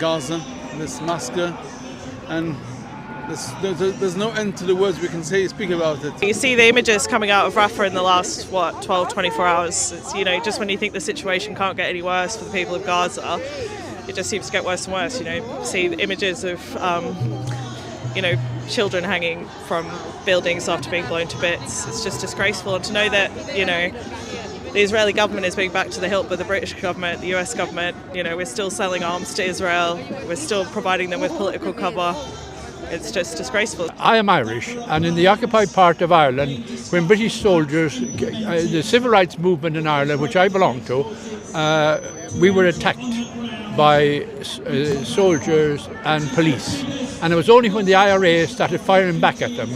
Gaza, this massacre, and there's no end to the words we can speak about it. You see the images coming out of Rafah in the last, 12, 24 hours. It's, just when you think the situation can't get any worse for the people of Gaza, it just seems to get worse and worse. See the images of, children hanging from buildings after being blown to bits. It's just disgraceful. And to know that, the Israeli government is being backed to the hilt by the British government, the US government, we're still selling arms to Israel, we're still providing them with political cover. It's just disgraceful. I am Irish, and in the occupied part of Ireland, when British soldiers, the civil rights movement in Ireland, which I belong to, we were attacked by soldiers and police. And it was only when the IRA started firing back at them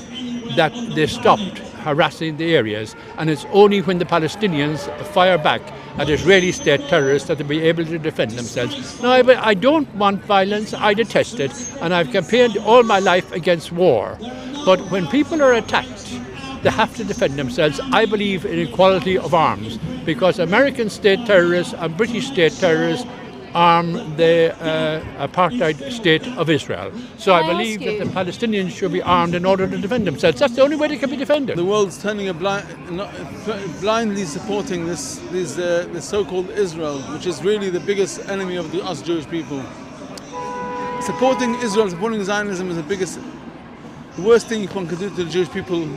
that they stopped harassing the areas, and it's only when the Palestinians fire back at Israeli state terrorists that they'll be able to defend themselves. No, I don't want violence, I detest it, and I've campaigned all my life against war. But when people are attacked, they have to defend themselves. I believe in equality of arms, because American state terrorists and British state terrorists arm the apartheid state of Israel. So I believe that the Palestinians should be armed in order to defend themselves. That's the only way they can be defended. The world's turning blindly supporting this so-called Israel, which is really the biggest enemy of us Jewish people. Supporting Israel, supporting Zionism is the worst thing one could do to the Jewish people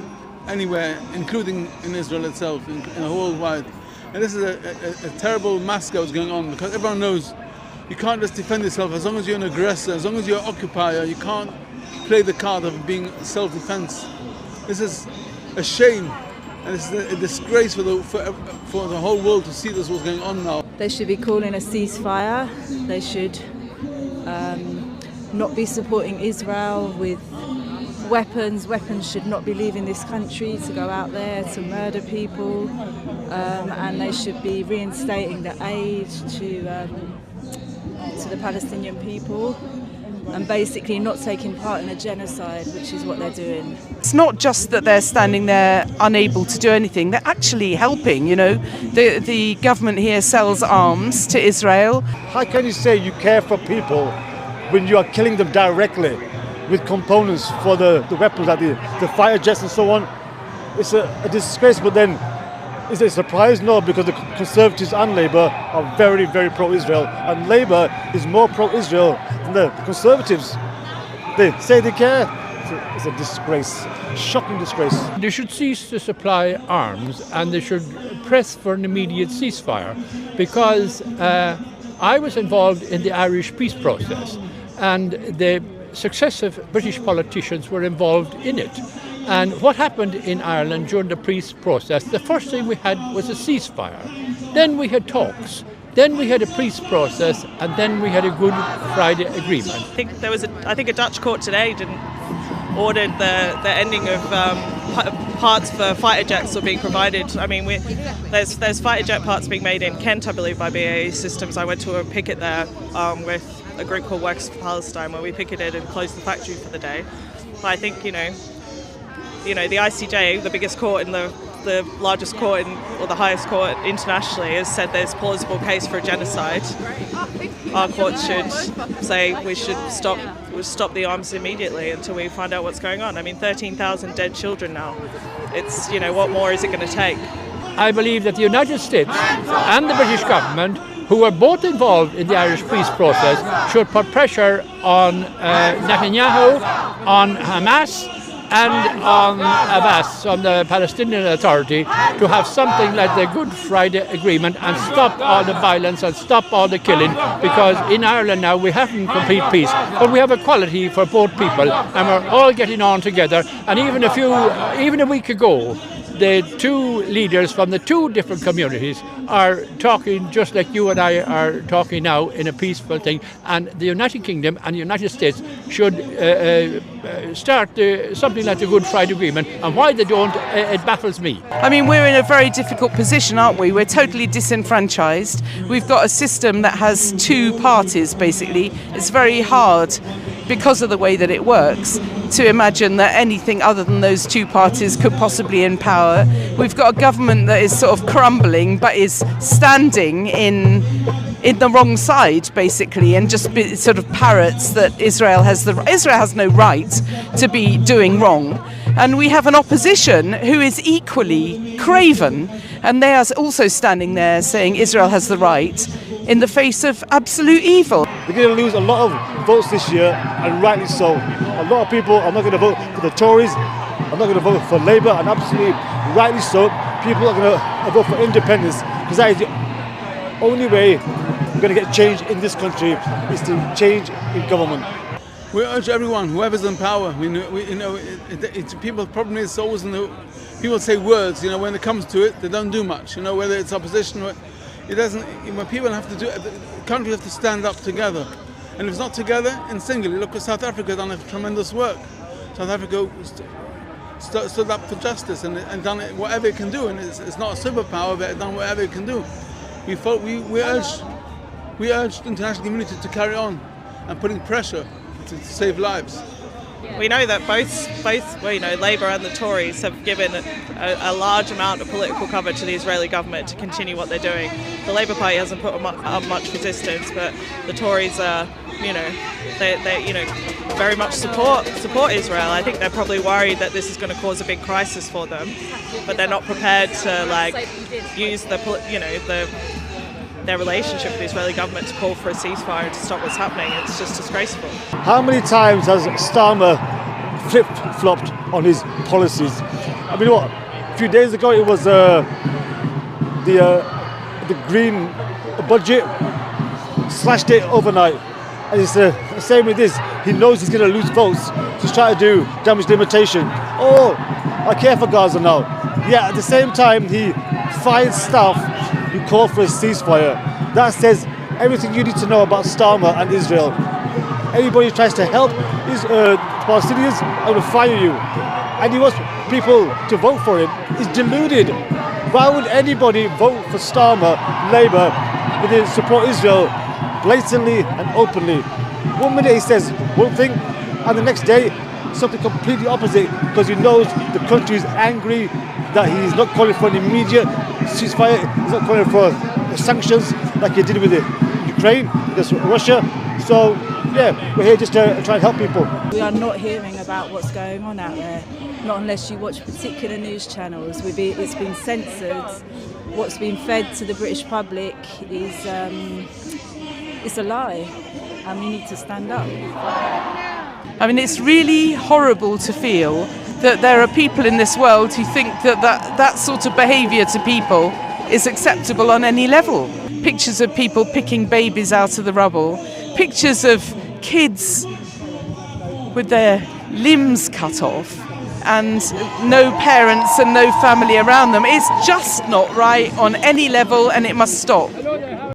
anywhere, including in Israel itself, in the whole world. And this is a terrible massacre that's going on, because everyone knows you can't just defend yourself. As long as you're an aggressor, as long as you're an occupier, you can't play the card of being self-defense. This is a shame, and it's a disgrace for the whole world to see this what's going on now. They should be calling a ceasefire. They should not be supporting Israel with weapons. Weapons should not be leaving this country to go out there to murder people, and they should be reinstating the aid to the Palestinian people, and basically not taking part in a genocide, which is what they're doing. It's not just that they're standing there unable to do anything, they're actually helping. The government here sells arms to Israel. How can you say you care for people when you are killing them directly with components for the weapons, like the fighter jets and so on? It's a disgrace. But then, is it a surprise? No, because the Conservatives and Labour are very, very pro-Israel, and Labour is more pro-Israel than the Conservatives. They say they care. It's a disgrace, shocking disgrace. They should cease to supply arms, and they should press for an immediate ceasefire, because I was involved in the Irish peace process, and the successive British politicians were involved in it. And what happened in Ireland during the peace process, the first thing we had was a ceasefire. Then we had talks. Then we had a peace process, and then we had a Good Friday Agreement. I think a Dutch court today ordered the ending of parts for fighter jets were being provided. I mean, there's fighter jet parts being made in Kent, I believe, by BAE Systems. I went to a picket there with a group called Workers for Palestine, where we picketed and closed the factory for the day. But I think, the ICJ, the biggest court in the largest court or the highest court internationally, has said there's plausible case for a genocide. Our court should say we should stop the arms immediately until we find out what's going on. I mean, 13,000 dead children now. It's, what more is it going to take? I believe that the United States and the British government, who were both involved in the Irish peace process, should put pressure on Netanyahu, on Hamas, and on Abbas, on the Palestinian Authority, to have something like the Good Friday Agreement and stop all the violence and stop all the killing, because in Ireland now we haven't complete peace, but we have equality for both people, and we're all getting on together. And even a week ago, the two leaders from the two different communities are talking just like you and I are talking now, in a peaceful thing. And the United Kingdom and the United States should start something like the Good Friday Agreement. And why they don't, it baffles me. I mean, we're in a very difficult position, aren't we? We're totally disenfranchised. We've got a system that has two parties, basically. It's very hard, because of the way that it works, to imagine that anything other than those two parties could possibly in power. We've got a government that is sort of crumbling, but is standing in in the wrong side, basically, and just sort of parrots that Israel has no right to be doing wrong. And we have an opposition who is equally craven, and they are also standing there saying Israel has the right in the face of absolute evil. We're going to lose a lot of votes this year, and rightly so. A lot of people are not going to vote for the Tories, are not going to vote for Labour, and absolutely rightly so. People are going to vote for independence, because that is the only way we're going to get change in this country, is to change in government. We urge everyone, whoever's in power, people, the problem is always people say words, when it comes to it, they don't do much, whether it's opposition or, it doesn't, when people have to do it, the country has to stand up together. And if it's not together, in singularly, look at South Africa, done a tremendous work. South Africa stood up for justice and done whatever it can do, and it's not a superpower, but it's done whatever it can do. We urged the international community to carry on and putting pressure to save lives. We know that both Labour and the Tories have given a large amount of political cover to the Israeli government to continue what they're doing. The Labour Party hasn't put up much resistance, but the Tories are, they very much support Israel. I think they're probably worried that this is going to cause a big crisis for them, but they're not prepared to use their relationship with the Israeli government to call for a ceasefire and to stop what's happening. It's just disgraceful. How many times has Starmer flip-flopped on his policies? I mean, a few days ago it was the green budget, slashed it overnight. And it's the same with this. He knows he's going to lose votes, so he's trying to do damage limitation. Oh, I care for Gaza now. Yeah, at the same time he fired staff who called for a ceasefire. That says everything you need to know about Starmer and Israel. Anybody who tries to help Palestinians, I will fire you. And he wants people to vote for him. He's deluded. Why would anybody vote for Starmer, Labour, when they support Israel blatantly and openly? 1 minute he says one thing, and the next day something completely opposite, because he knows the country is angry that he's not calling for an immediate ceasefire, he's not calling for sanctions like he did with Ukraine against Russia. So yeah, we're here just to try and help people. We are not hearing about what's going on out there, not unless you watch particular news channels. It's been censored. What's been fed to the British public is it's a lie, and we need to stand up. I mean, it's really horrible to feel that there are people in this world who think that sort of behaviour to people is acceptable on any level. Pictures of people picking babies out of the rubble, pictures of kids with their limbs cut off and no parents and no family around them. It's just not right on any level, and it must stop.